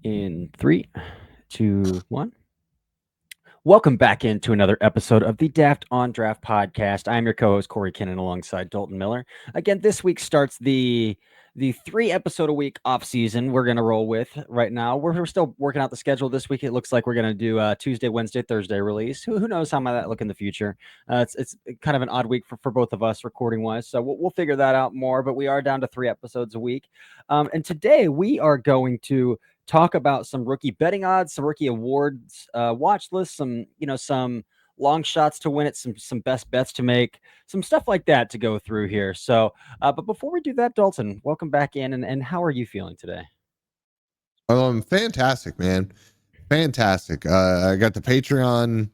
In three, two, one. Welcome back into another episode of the Daft on Draft podcast. I'm your co-host Corey Kinnan alongside Dalton Miller. Again, this week starts the 3 episode a week off season we're gonna roll with right now. We're still working out the schedule this week. It looks like we're gonna do Tuesday, Wednesday, Thursday release. Who knows how might that look in the future? It's kind of an odd week for both of us recording wise, so we'll figure that out more. But we are down to 3 episodes a week, and today we are going to talk about some rookie betting odds, some rookie awards, watch lists, some long shots to win it, some best bets to make, some stuff like that to go through here. So, but before we do that, Dalton, welcome back in, and how are you feeling today? Fantastic, man. Fantastic. I got the Patreon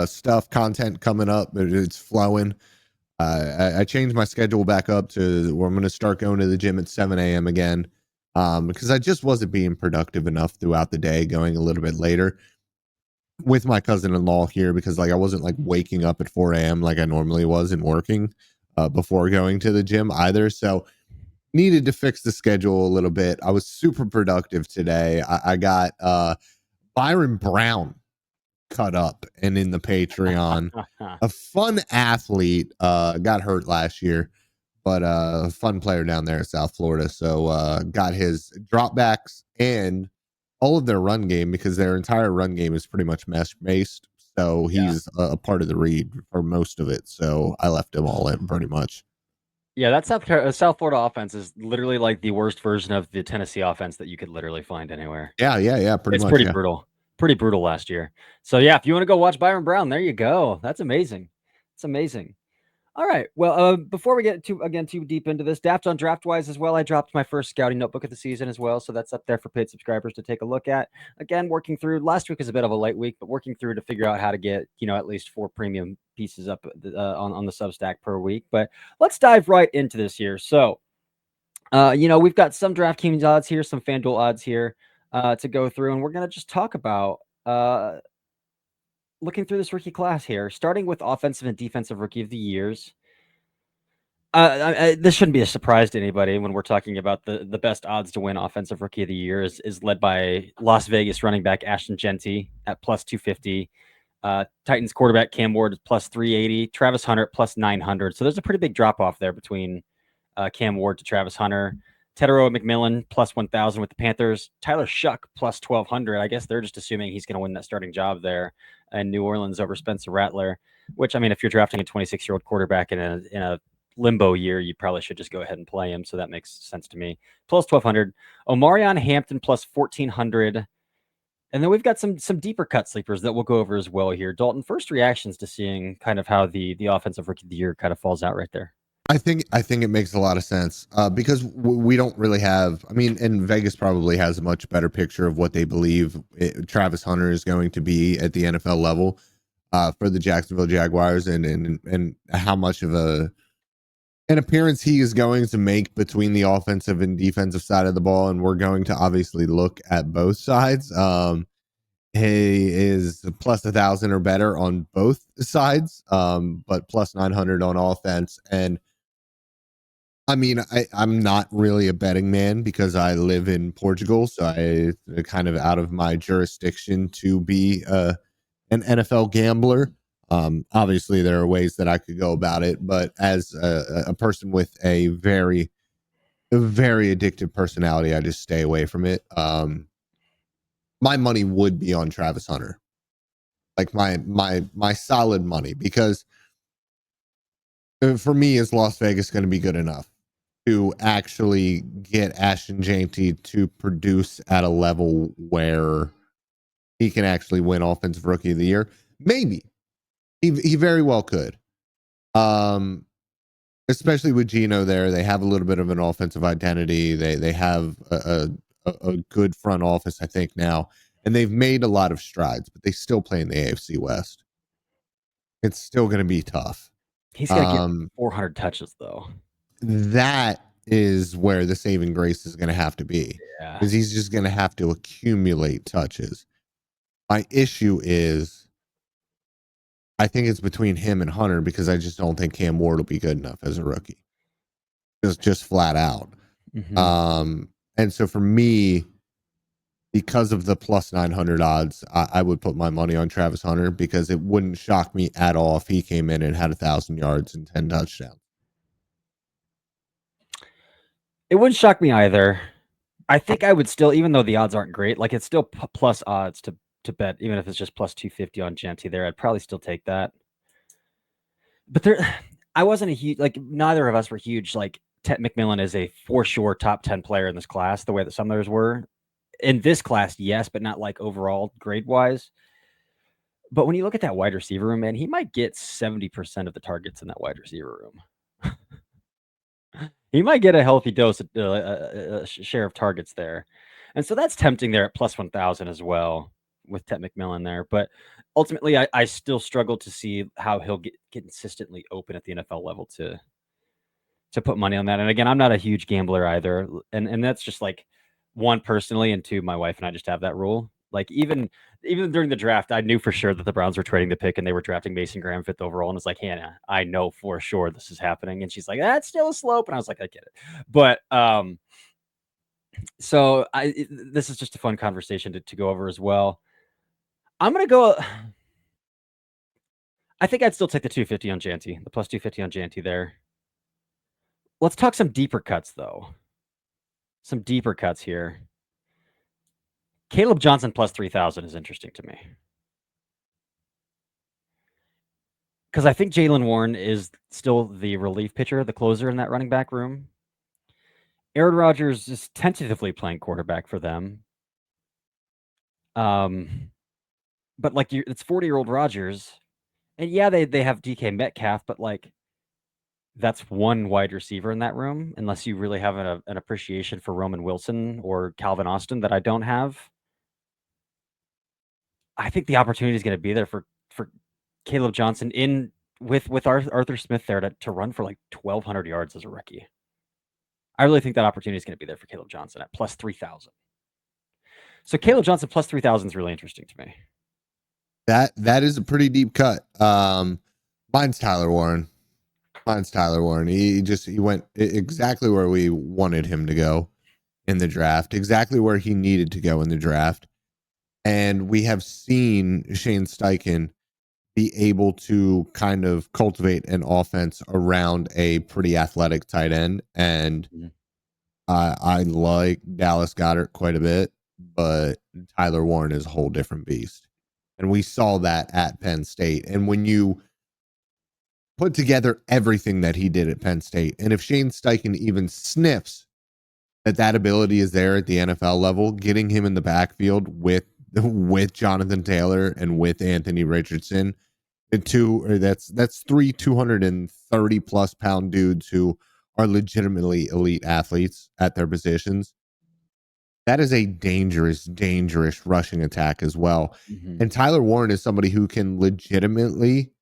stuff content coming up. It's flowing. I changed my schedule back up to where I'm going to start going to the gym at 7 a.m. again because I just wasn't being productive enough throughout the day, going a little bit later with my cousin-in-law here because I wasn't waking up at 4 a.m. like I normally was and working before going to the gym either. So needed to fix the schedule a little bit. I was super productive today. I got Byron Brown cut up and in the Patreon. A fun athlete, got hurt last year, but a fun player down there in South Florida. So got his dropbacks and all of their run game because their entire run game is pretty much mesh based. So Yeah. he's a part of the read for most of it. So I left him all in pretty much. Yeah, that South Florida offense is literally like the worst version of the Tennessee offense that you could literally find anywhere. Yeah, pretty It's much. pretty Yeah. brutal. Pretty brutal last year. So yeah, if you want to go watch Byron Brown, there you go. That's amazing. It's amazing. All right. Well, before we get too deep into this, Daft on DraftWise as well, I dropped my first scouting notebook of the season as well, so that's up there for paid subscribers to take a look at. Again, working through last week was a bit of a light week, but working through to figure out how to get at least 4 premium pieces up on the Substack per week. But let's dive right into this here. So, we've got some DraftKings odds here, some FanDuel odds here to go through, and we're gonna just talk about looking through this rookie class here, starting with offensive and defensive rookie of the years. This shouldn't be a surprise to anybody when we're talking about the best odds to win offensive rookie of the year is led by Las Vegas running back Ashton Genty at plus 250. Titans quarterback Cam Ward is plus 380. Travis Hunter at plus 900. So there's a pretty big drop off there between Cam Ward to Travis Hunter. Tedero McMillan plus 1,000 with the Panthers. Tyler Shuck plus 1,200. I guess they're just assuming he's going to win that starting job there in New Orleans over Spencer Rattler. Which, I mean, if you're drafting a 26-year-old quarterback in a limbo year, you probably should just go ahead and play him. So that makes sense to me. Plus 1,200. Omarion Hampton plus 1,400. And then we've got some deeper cut sleepers that we'll go over as well here. Dalton, first reactions to seeing kind of how the offensive rookie of the year kind of falls out right there. I think it makes a lot of sense because we don't really have. I mean, and Vegas probably has a much better picture of what they believe Travis Hunter is going to be at the NFL level for the Jacksonville Jaguars, and how much of an appearance he is going to make between the offensive and defensive side of the ball. And we're going to obviously look at both sides. He is plus 1,000 or better on both sides, but plus 900 on offense. And I mean, I'm not really a betting man because I live in Portugal, so I kind of out of my jurisdiction to be an NFL gambler. Obviously, there are ways that I could go about it, but as a person with a very addictive personality, I just stay away from it. My money would be on Travis Hunter, like my solid money, because for me, is Las Vegas going to be good enough to actually get Ashton Janty to produce at a level where he can actually win Offensive Rookie of the Year? Maybe. He very well could. Especially with Geno there. They have a little bit of an offensive identity. They have a good front office, I think, now. And they've made a lot of strides, but they still play in the AFC West. It's still going to be tough. He's got to get 400 touches, though. That is where the saving grace is going to have to be, because he's just going to have to accumulate touches. My issue is, I think it's between him and Hunter, because I just don't think Cam Ward will be good enough as a rookie. Just flat out. Mm-hmm. And so for me, because of the plus 900 odds, I would put my money on Travis Hunter because it wouldn't shock me at all if he came in and had 1,000 yards and 10 touchdowns. It wouldn't shock me either. I think I would still, even though the odds aren't great, like it's still plus odds to bet, even if it's just plus 250 on Genty there. I'd probably still take that. But there, I wasn't a huge, like neither of us were huge. Like Ted McMillan is a for sure top 10 player in this class, the way that some others were. In this class, yes, but not like overall grade wise. But when you look at that wide receiver room, man, he might get 70% of the targets in that wide receiver room. He might get a healthy dose of share of targets there. And so that's tempting there at plus 1,000 as well with Ted McMillan there. But ultimately, I still struggle to see how he'll get consistently open at the NFL level to put money on that. And again, I'm not a huge gambler either. And that's just like one personally, and two, my wife and I just have that rule. Like even during the draft, I knew for sure that the Browns were trading the pick and they were drafting Mason Graham 5th overall. And it's like, Hannah, I know for sure this is happening. And she's like, that's still a slope. And I was like, I get it. But so this is just a fun conversation to go over as well. I'm gonna go. I think I'd still take the 250 on Janty, the plus 250 on Janty there. Let's talk some deeper cuts though. Some deeper cuts here. Caleb Johnson plus 3,000 is interesting to me. Because I think Jalen Warren is still the relief pitcher, the closer in that running back room. Aaron Rodgers is tentatively playing quarterback for them. But like it's 40-year-old Rodgers. And yeah, they have DK Metcalf, but like that's one wide receiver in that room, unless you really have an appreciation for Roman Wilson or Calvin Austin that I don't have. I think the opportunity is going to be there for Caleb Johnson in with Arthur Smith there to run for like 1,200 yards as a rookie. I really think that opportunity is going to be there for Caleb Johnson at plus 3,000. So Caleb Johnson plus 3,000 is really interesting to me. That is a pretty deep cut. Mine's Tyler Warren. He went exactly where we wanted him to go in the draft, exactly where he needed to go in the draft. And we have seen Shane Steichen be able to kind of cultivate an offense around a pretty athletic tight end. And I like Dallas Goedert quite a bit, but Tyler Warren is a whole different beast. And we saw that at Penn State. And when you put together everything that he did at Penn State, and if Shane Steichen even sniffs that ability is there at the NFL level, getting him in the backfield with Jonathan Taylor and with Anthony Richardson, that's three 230 plus pound dudes who are legitimately elite athletes at their positions. That is a dangerous rushing attack as well. Mm-hmm. And Tyler Warren is somebody who can legitimately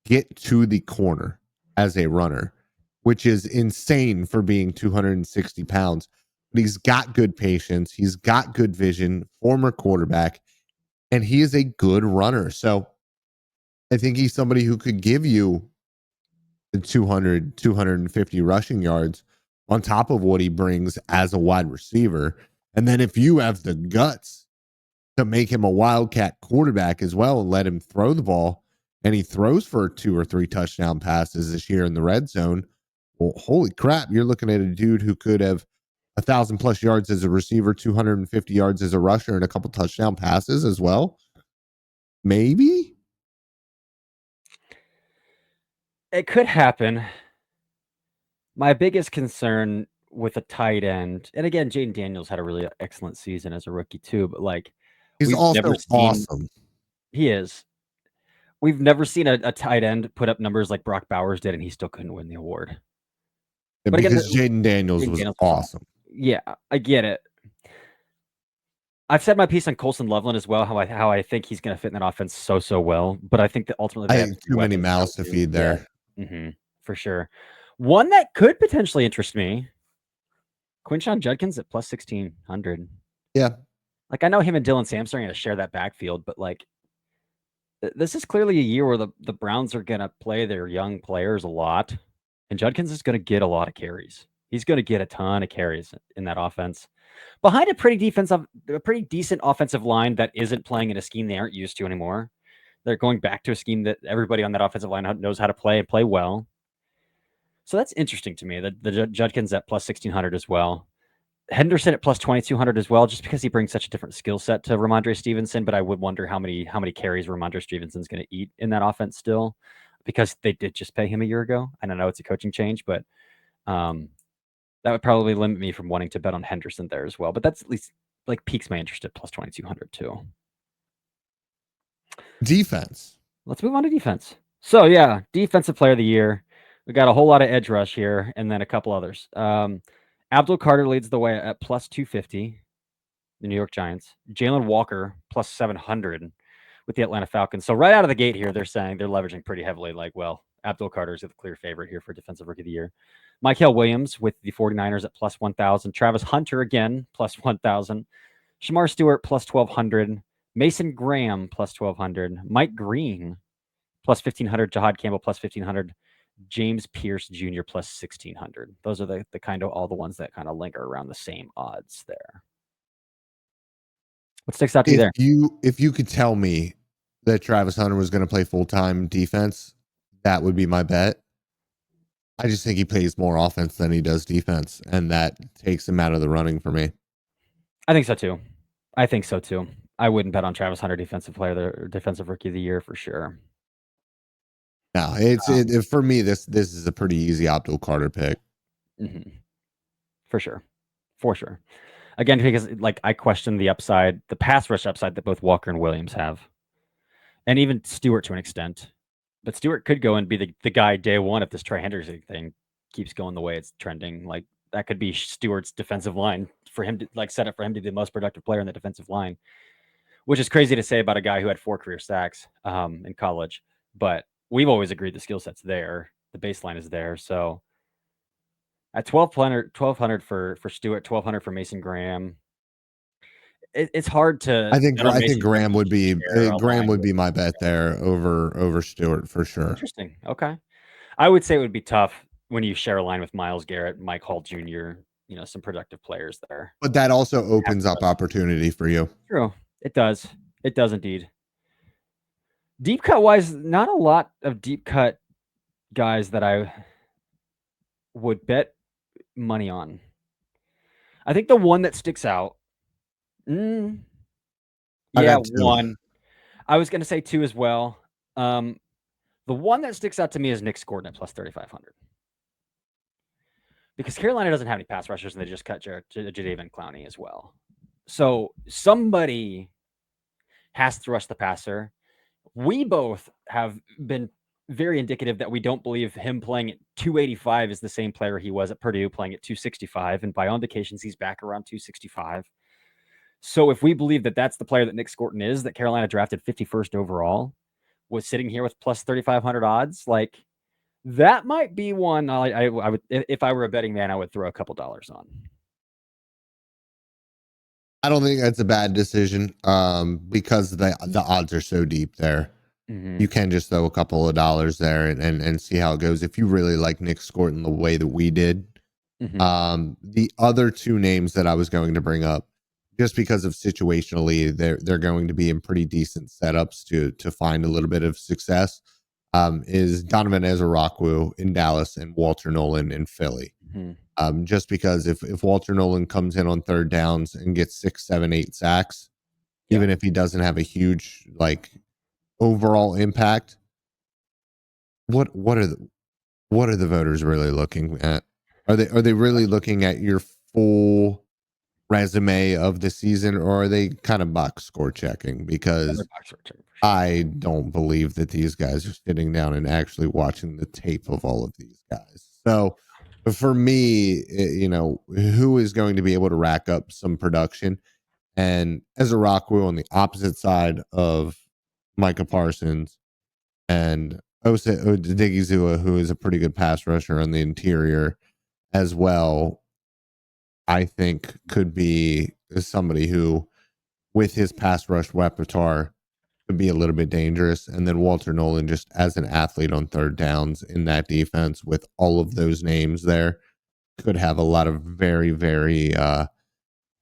get to the corner as a runner, which is insane for being 260 pounds. But he's got good patience. He's got good vision, former quarterback, and he is a good runner. So I think he's somebody who could give you the 200, 250 rushing yards on top of what he brings as a wide receiver. And then if you have the guts to make him a wildcat quarterback as well and let him throw the ball, and he throws for 2 or 3 touchdown passes this year in the red zone, well, holy crap, you're looking at a dude who could have 1,000 plus yards as a receiver, 250 yards as a rusher, and a couple touchdown passes as well. Maybe it could happen. My biggest concern with a tight end, and again, Jaden Daniels had a really excellent season as a rookie too, but like he's also awesome. He is. We've never seen a tight end put up numbers like Brock Bowers did, and he still couldn't win the award. Yeah, but because Jaden Daniels was awesome. Yeah, I get it. I've said my piece on Colson Loveland as well, how I think he's going to fit in that offense so well, but I think that ultimately I have too many mouths to feed there. Yeah. Mm-hmm, for sure. One that could potentially interest me, Quinshon Judkins at plus 1,600. Yeah. Like, I know him and Dylan Sampson are going to share that backfield, but like, this is clearly a year where the Browns are going to play their young players a lot, and Judkins is going to get a lot of carries. He's going to get a ton of carries in that offense. Behind a pretty decent offensive line that isn't playing in a scheme they aren't used to anymore. They're going back to a scheme that everybody on that offensive line knows how to play and play well. So that's interesting to me. The Judkins at plus 1,600 as well. Henderson at plus 2,200 as well, just because he brings such a different skill set to Ramondre Stevenson. But I would wonder how many carries Ramondre Stevenson's going to eat in that offense still, because they did just pay him a year ago. And I know it's a coaching change, but that would probably limit me from wanting to bet on Henderson there as well. But that's at least like piques my interest at plus 2,200 too. Defense. Let's move on to defense. So yeah, defensive player of the year. We got a whole lot of edge rush here, and then a couple others. Abdul Carter leads the way at plus 250. The New York Giants. Jalen Walker plus 700 with the Atlanta Falcons. So right out of the gate here, they're saying they're leveraging pretty heavily. Like, well, Abdul Carter is the clear favorite here for Defensive Rookie of the Year. Mykel Williams with the 49ers at plus 1,000. Travis Hunter again, plus 1,000. Shamar Stewart plus 1,200. Mason Graham plus 1,200. Mike Green plus 1,500. Jahad Campbell plus 1,500. James Pierce Jr. plus 1,600. Those are the kind of all the ones that kind of linger around the same odds there. What sticks out to you there? If you could tell me that Travis Hunter was going to play full-time defense, that would be my bet. I just think he plays more offense than he does defense, and that takes him out of the running for me. I think so too. I wouldn't bet on Travis Hunter defensive rookie of the year for sure. No, for me, this is a pretty easy Abdul Carter pick. Mm-hmm. For sure. Again, because like I question the upside, the pass rush upside that both Walker and Williams have, and even Stewart to an extent. But Stewart could go and be the guy day one if this Trey Henderson thing keeps going the way it's trending. Like that could be Stewart's defensive line for him to set up for him to be the most productive player in the defensive line, which is crazy to say about a guy who had 4 career sacks in college. But we've always agreed the skill set's there, the baseline is there. So at 1,200 for Stewart, 1,200 for Mason Graham. It's hard to. I think Graham would be my bet there over Stewart for sure. Interesting. Okay, I would say it would be tough when you share a line with Myles Garrett, Mike Hall Jr. Some productive players there. But that also opens up opportunity for you. True, it does. It does indeed. Deep cut wise, not a lot of deep cut guys that I would bet money on. I think the one that sticks out. One. I was going to say 2 as well. The one that sticks out to me is Nick Scordon at plus 3,500. Because Carolina doesn't have any pass rushers, and they just cut Jadeveon Clowney as well. So somebody has to rush the passer. We both have been very indicative that we don't believe him playing at 285 is the same player he was at Purdue playing at 265. And by all indications, he's back around 265. So if we believe that that's the player that Nick Scordon is, that Carolina drafted 51st overall, was sitting here with plus 3,500 odds, like that might be one I would, if I were a betting man, I would throw a couple dollars on. I don't think that's a bad decision because the odds are so deep there. Mm-hmm. You can just throw a couple of dollars there and see how it goes. If you really like Nick Scordon the way that we did. Mm-hmm. The other 2 names that I was going to bring up, just because of situationally, they're going to be in pretty decent setups to find a little bit of success, is Donovan Ezra-Okwu in Dallas and Walter Nolan in Philly. Mm-hmm. Just because if Walter Nolan comes in on 3rd downs and gets 6, 7, 8 sacks, even if he doesn't have a huge overall impact, what are the voters really looking at? Are they really looking at your full resume of the season, or are they kind of box score checking? Because I don't believe that these guys are sitting down and actually watching the tape of all of these guys. So for me, who is going to be able to rack up some production? And Ezra-Okwu on the opposite side of Micah Parsons and Osa Odigizua, who is a pretty good pass rusher on the interior as well, I think could be somebody who, with his pass rush repertoire, could be a little bit dangerous. And then Walter Nolan, just as an athlete on 3rd downs in that defense with all of those names there, could have a lot of very, very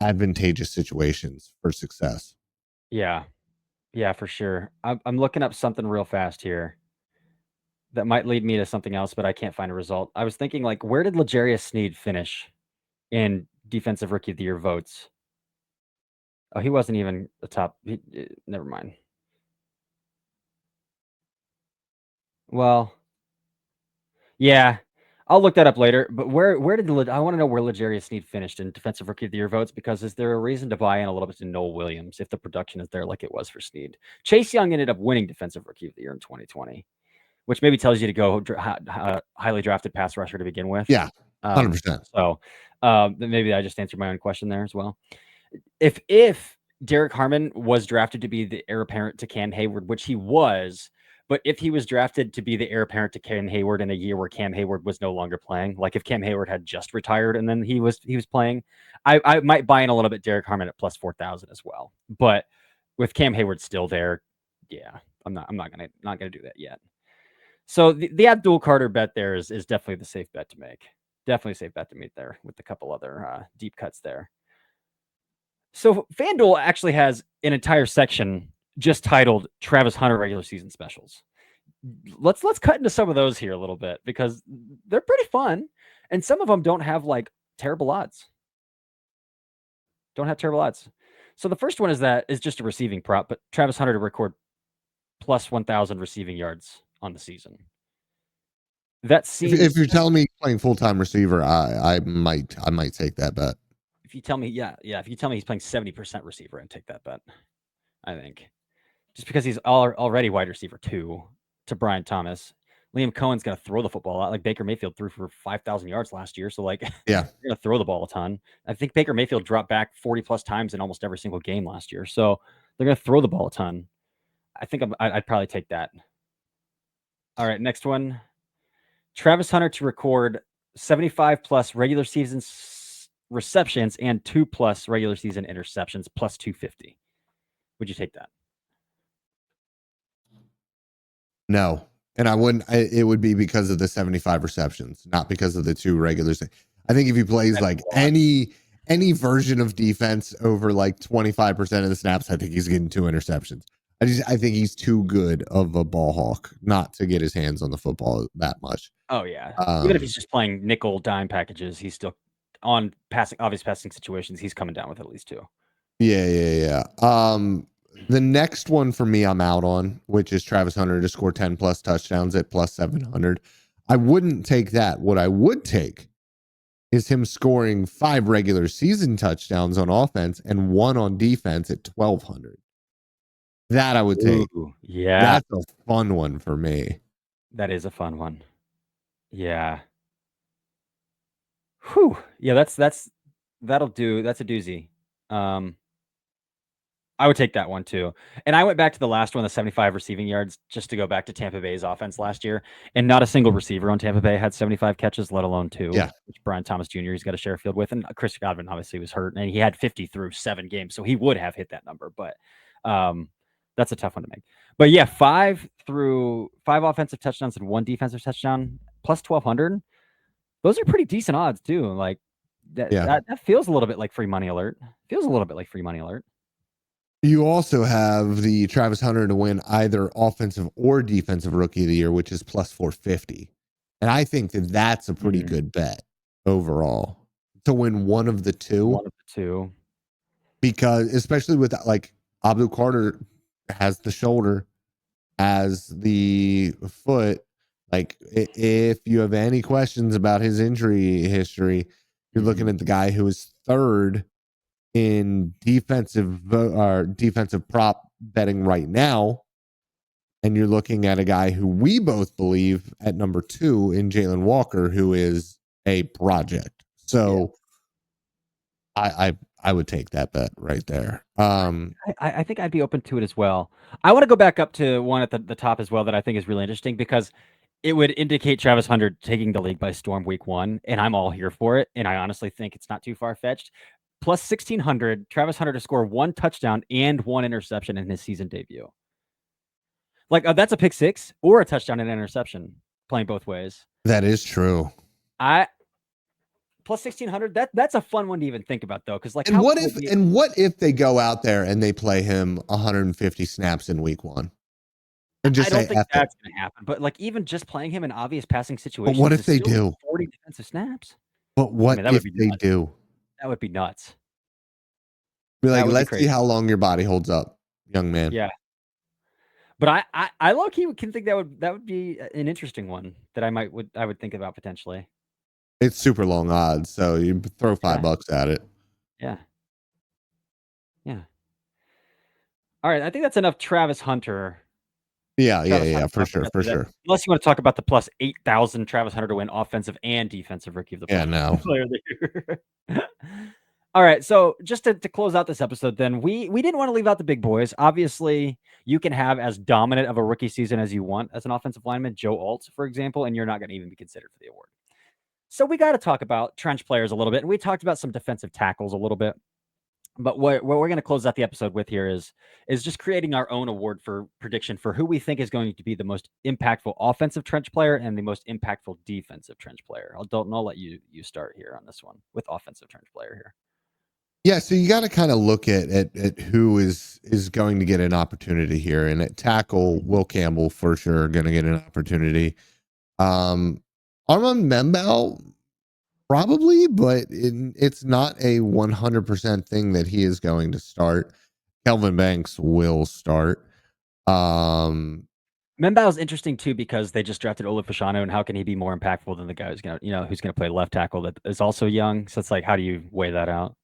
advantageous situations for success. Yeah. Yeah, for sure. I'm looking up something real fast here that might lead me to something else, but I can't find a result. I was thinking, like, where did L'Jarius Sneed finish in defensive rookie of the year votes? Oh, he wasn't even the top. Never mind. Well, yeah, I'll look that up later. But where did I want to know where L'Jarius Sneed finished in defensive rookie of the year votes? Because is there a reason to buy in a little bit to Noel Williams if the production is there like it was for Sneed? Chase Young ended up winning defensive rookie of the year in 2020, which maybe tells you to go highly drafted pass rusher to begin with. Yeah, Um, 100%. so then maybe I just answered my own question there as well. If Derek Harmon was drafted to be the heir apparent to Cam Hayward, which he was, but if he was drafted to be the heir apparent to Cam Hayward in a year where Cam Hayward was no longer playing, like if Cam Hayward had just retired and then he was playing, I might buy in a little bit Derek Harmon at plus 4,000 as well. But with Cam Hayward still there, yeah, I'm not gonna do that yet. So the Abdul Carter bet there is definitely the safe bet to make. Definitely a safe bet to make there with a couple other deep cuts there. So FanDuel actually has an entire section just titled Travis Hunter regular season specials. Let's cut into some of those here a little bit because they're pretty fun, and some of them don't have like terrible odds. Don't have terrible odds. So the first one is just a receiving prop, but Travis Hunter to record plus 1,000 receiving yards on the season. That seems. If you're telling me he's playing full time receiver, I might take that bet. If you tell me, if you tell me he's playing 70% receiver, I'd take that bet. I think just because he's already wide receiver 2 to Brian Thomas. Liam Cohen's going to throw the football out. Like Baker Mayfield threw for 5,000 yards last year. So, like, Yeah, they're going to throw the ball a ton. I think Baker Mayfield dropped back 40 plus times in almost every single game last year. So, they're going to throw the ball a ton. I think I'd probably take that. All right, next one. Travis Hunter to record 75 plus regular season receptions and 2 plus regular season interceptions plus 250. Would you take that? no, and I wouldn't. It would be because of the 75 receptions, not because of the 2 regulars. I think if he plays like any version of defense over like 25% of the snaps, I think he's getting 2 interceptions. I think he's too good of a ball hawk not to get his hands on the football that much. Oh yeah. Even if he's just playing nickel dime packages, he's still on obvious passing situations. He's coming down with at least 2. Yeah. The next one for me, I'm out on, which is Travis Hunter to score 10 plus touchdowns at plus 700. I wouldn't take that. What I would take is him scoring 5 regular season touchdowns on offense and 1 on defense at 1,200. That I would take. Ooh, yeah. That's a fun one for me. That is a fun one. Yeah. Whew. Yeah, that'll do. That's a doozy. I would take that one too. And I went back to the last one, the 75 receiving yards, just to go back to Tampa Bay's offense last year. And not a single receiver on Tampa Bay had 75 catches, let alone 2. Yeah. Which Brian Thomas Jr. he's got to share a field with. And Chris Godwin obviously was hurt, and he had 50 through 7 games. So he would have hit that number. But that's a tough one to make. But yeah, 5 offensive touchdowns and 1 defensive touchdown plus 1,200. Those are pretty decent odds too. Like that feels a little bit like free money alert. You also have the Travis Hunter to win either offensive or defensive rookie of the year, which is plus 450. And I think that that's a pretty good bet overall to win one of the two. Because especially with like Abdul Carter has the shoulder, has the foot. Like if you have any questions about his injury history, you're looking at the guy who is 3rd in defensive prop betting right now, and you're looking at a guy who we both believe at number 2 in Jalen Walker, who is a project. So I would take that bet right there. I think I'd be open to it as well. I want to go back up to one at the top as well that I think is really interesting because it would indicate Travis Hunter taking the league by storm week 1, and I'm all here for it. And I honestly think it's not too far fetched. Plus 1,600, Travis Hunter to score 1 touchdown and 1 interception in his season debut. Like that's a pick 6 or a touchdown and interception, playing both ways. That is true. plus 1600. That's a fun one to even think about though, because like And how what cool if they go out there and they play him 150 snaps in week 1? And I just don't say think F it. that's gonna happen. But like even just playing him in obvious passing But what situations if is they still do? 40 defensive snaps. But I what mean, that would if be they nuts. do? That would be nuts. Be like, That would be let's see crazy. how long your body holds up, young man. Yeah. But I low key can think that would be an interesting one that I would think about potentially. It's super long odds, so you throw Yeah. $5 at it. Yeah. Yeah. All right. I think that's enough Travis Hunter. Yeah, Travis Hunter for talk. sure, for sure. Unless you want to talk about the plus 8,000 Travis Hunter to win offensive and defensive rookie of the Yeah, no. player of the year. All right. So just to close out this episode, then we didn't want to leave out the big boys. Obviously, you can have as dominant of a rookie season as you want as an offensive lineman, Joe Alt, for example, and you're not going to even be considered for the award. So we got to talk about trench players a little bit, and we talked about some defensive tackles a little bit. But what we're going to close out the episode with here is just creating our own award for prediction for who we think is going to be the most impactful offensive trench player and the most impactful defensive trench player. I'll let you start here on this one with offensive trench player here. Yeah, so you got to kind of look at who is going to get an opportunity here, and at tackle, Will Campbell for sure going to get an opportunity. Armand Membel probably, but it's not a 100% thing that he is going to start. Kelvin Banks will start. Membao is interesting too because they just drafted Ola Fashanu, and how can he be more impactful than the guy who's gonna play left tackle that is also young? So it's like, how do you weigh that out?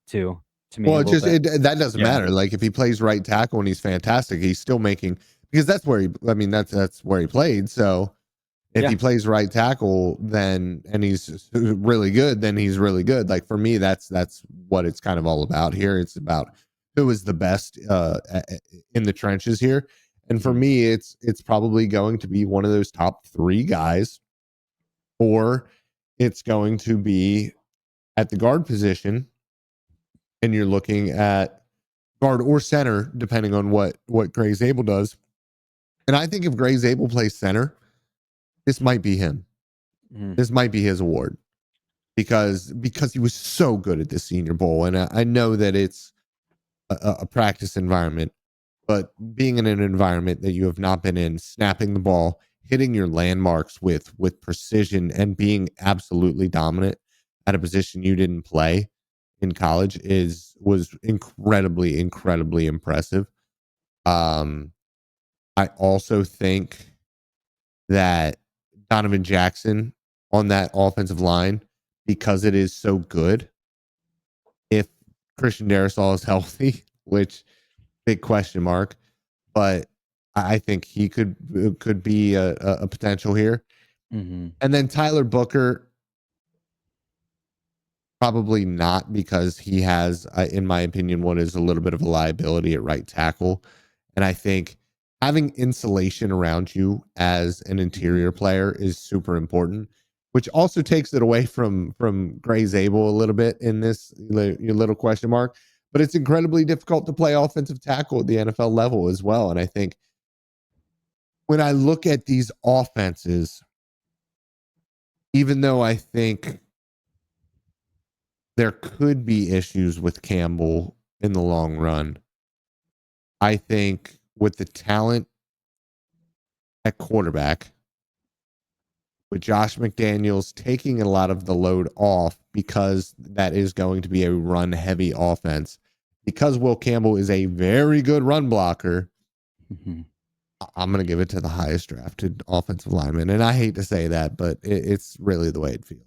Too to me Well, a little bit. that doesn't Yeah. matter. Like if he plays right tackle and he's fantastic, he's still making, because that's where that's where he played. So if he plays right tackle, then and he's really good, then he's really good. Like for me, that's what it's kind of all about here. It's about who is the best in the trenches here. And for me, it's probably going to be one of those top 3 guys, or it's going to be at the guard position, and you're looking at guard or center, depending on what Gray Zabel does. And I think if Gray Zabel plays center, this might be him. This might be his award because he was so good at the Senior Bowl, and I know that it's a practice environment, but being in an environment that you have not been in, snapping the ball, hitting your landmarks with precision, and being absolutely dominant at a position you didn't play in college was incredibly impressive. I also think that Donovan Jackson on that offensive line, because it is so good, if Christian Darrisaw is healthy, which big question mark, but I think he could be a potential here. And then Tyler Booker, probably not, because he has, in my opinion, what is a little bit of a liability at right tackle. And I think having insulation around you as an interior player is super important, which also takes it away from Gray Zabel a little bit in this little question mark. But it's incredibly difficult to play offensive tackle at the NFL level as well. And I think when I look at these offenses, even though I think there could be issues with Campbell in the long run, I think with the talent at quarterback, with Josh McDaniels taking a lot of the load off, because that is going to be a run heavy offense, because Will Campbell is a very good run blocker, I'm going to give it to the highest drafted offensive lineman. And I hate to say that, but it's really the way it feels.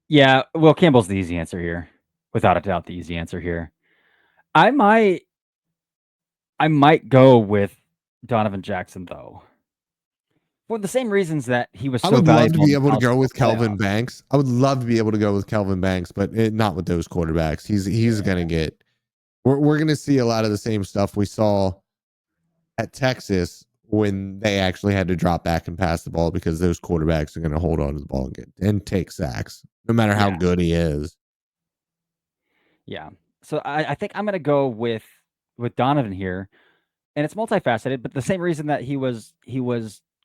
Yeah, Will Campbell's the easy answer here. Without a doubt, the easy answer here. I might go with Donovan Jackson though. For the same reasons that he was so I would love to valuable in be the able to college go football with Kelvin playoffs. Banks. I would love to be able to go with Kelvin Banks, but not with those quarterbacks. He's going to get. We're going to see a lot of the same stuff we saw at Texas when they actually had to drop back and pass the ball, because those quarterbacks are going to hold on to the ball and take sacks, no matter how good he is. Yeah. So I think I'm going to go with Donovan here, and it's multifaceted, but the same reason that he was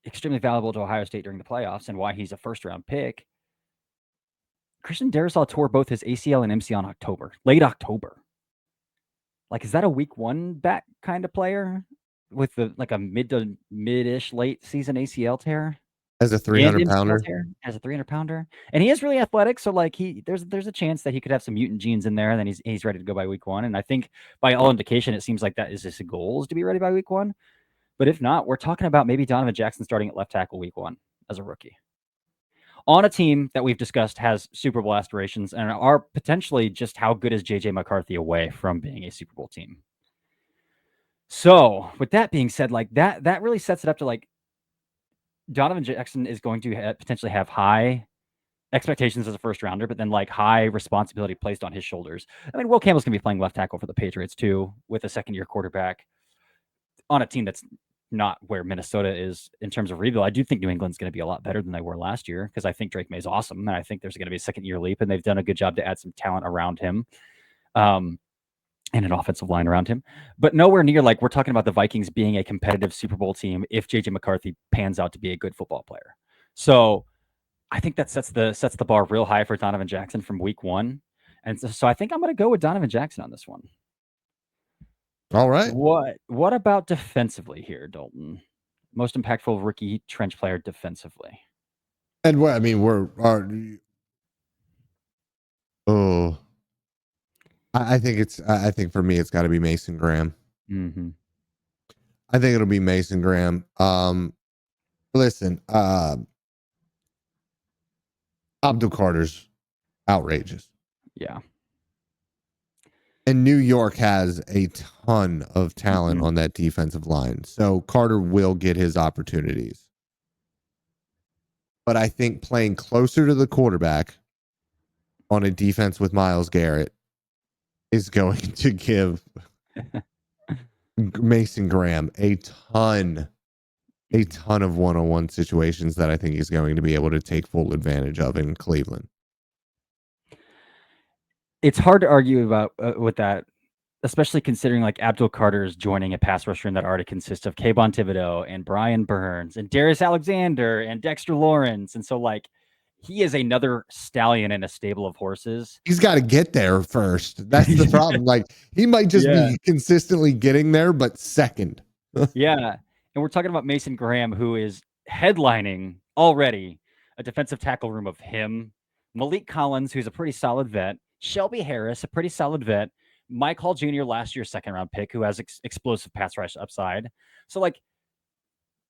extremely valuable to Ohio State during the playoffs and why he's a first round pick Christian Darrisaw tore both his ACL and MCL in October, late October. Like, is that a week 1 back kind of player with a mid to mid-ish late season ACL tear As a and 300 MCL pounder. tear as a 300 pounder? And he is really athletic, so like there's a chance that he could have some mutant genes in there, and then he's ready to go by week 1. And I think by all indication, it seems like that is his goal, is to be ready by week 1. But if not, we're talking about maybe Donovan Jackson starting at left tackle week 1 as a rookie on a team that we've discussed has Super Bowl aspirations and are potentially just how good is JJ McCarthy away from being a Super Bowl team. So with that being said, like that really sets it up to like Donovan Jackson is going to potentially have high expectations as a first rounder, but then like high responsibility placed on his shoulders. I mean, Will Campbell's going to be playing left tackle for the Patriots too, with a second-year quarterback on a team that's not where Minnesota is in terms of rebuild. I do think New England's going to be a lot better than they were last year because I think Drake May's awesome, and I think there's going to be a second-year leap, and they've done a good job to add some talent around him. And an offensive line around him, but nowhere near like we're talking about the Vikings being a competitive Super Bowl team if JJ McCarthy pans out to be a good football player. So I think that sets the bar real high for Donovan Jackson from week 1. And so I think I'm going to go with Donovan Jackson on this one. All right. What about defensively here, Dalton? Most impactful rookie trench player defensively. And what I mean, I think for me, it's got to be Mason Graham. Mm-hmm. I think it'll be Mason Graham. Listen, Abdul Carter's outrageous. Yeah. And New York has a ton of talent on that defensive line. So Carter will get his opportunities. But I think playing closer to the quarterback on a defense with Myles Garrett is going to give Mason Graham a ton of one-on-one situations that I think he's going to be able to take full advantage of in Cleveland. It's hard to argue about with that, especially considering like Abdul Carter is joining a pass rusher that already consists of Kayvon Thibodeau and Brian Burns and Darius Alexander and Dexter Lawrence. And so like he is another stallion in a stable of horses. He's got to get there first. That's the problem. Like he might just be consistently getting there, but second. Yeah. And we're talking about Mason Graham, who is headlining already a defensive tackle room of him, Malik Collins, who's a pretty solid vet, Shelby Harris, a pretty solid vet, Mike Hall Jr., last year's second-round pick, who has explosive pass rush upside. So, like,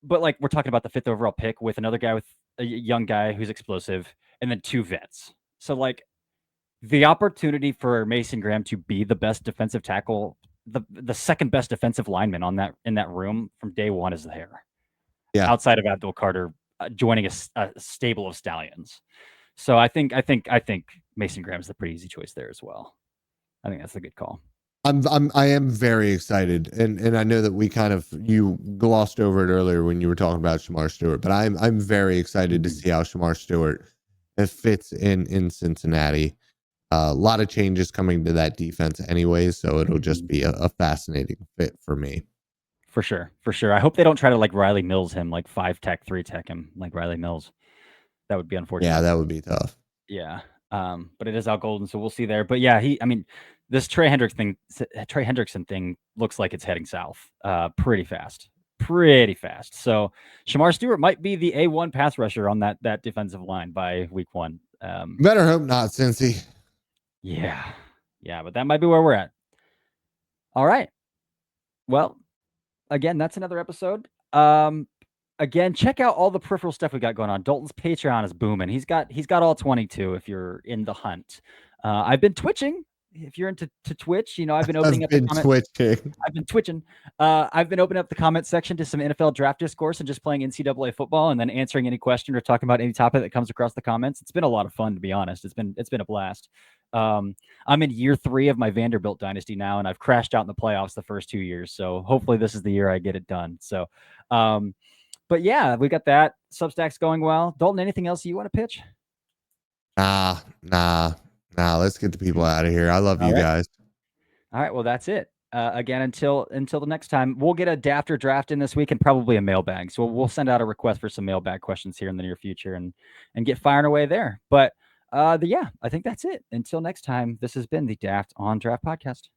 but like we're talking about the 5th overall pick with another guy with a young guy who's explosive, and then 2 vets. So, like, the opportunity for Mason Graham to be the best defensive tackle, the second best defensive lineman in that room from day 1 is there. Yeah. Outside of Abdul Carter joining a stable of stallions. So I think Mason Graham is the pretty easy choice there as well. I think that's a good call. I am very excited, and I know that you glossed over it earlier when you were talking about Shamar Stewart, but I'm very excited to see how Shamar Stewart fits in Cincinnati. A lot of changes coming to that defense anyway, so it'll just be a fascinating fit for me. For sure. I hope they don't try to like Riley Mills him, like 5-tech, 3-tech him like Riley Mills. That would be unfortunate. Yeah, that would be tough. Yeah. But it is Al Golden, so we'll see there. But yeah, this Trey Hendrickson thing looks like it's heading south pretty fast. So Shamar Stewart might be the A1 pass rusher on that defensive line by week 1. Better hope not, Cincy. Yeah, but that might be where we're at. All right. Well, again, that's another episode. Again, check out all the peripheral stuff we got going on. Dalton's Patreon is booming. He's got all 22 if you're in the hunt. I've been twitching. If you're into Twitch, I've been opening up the comment. I've been twitching. I've been opening up the comment section to some NFL draft discourse and just playing NCAA football and then answering any question or talking about any topic that comes across the comments. It's been a lot of fun, to be honest. It's been a blast. I'm in year 3 of my Vanderbilt dynasty now, and I've crashed out in the playoffs the first 2 years. So hopefully this is the year I get it done. So, but yeah, we got that. Substack's going well. Dalton, anything else you want to pitch? Nah. Let's get the people out of here. I love you guys. All right. Well, that's it. Again, until the next time, we'll get a Dafter draft in this week and probably a mailbag. So we'll send out a request for some mailbag questions here in the near future and get firing away there. But Yeah, I think that's it. Until next time, this has been the Daft on Draft podcast.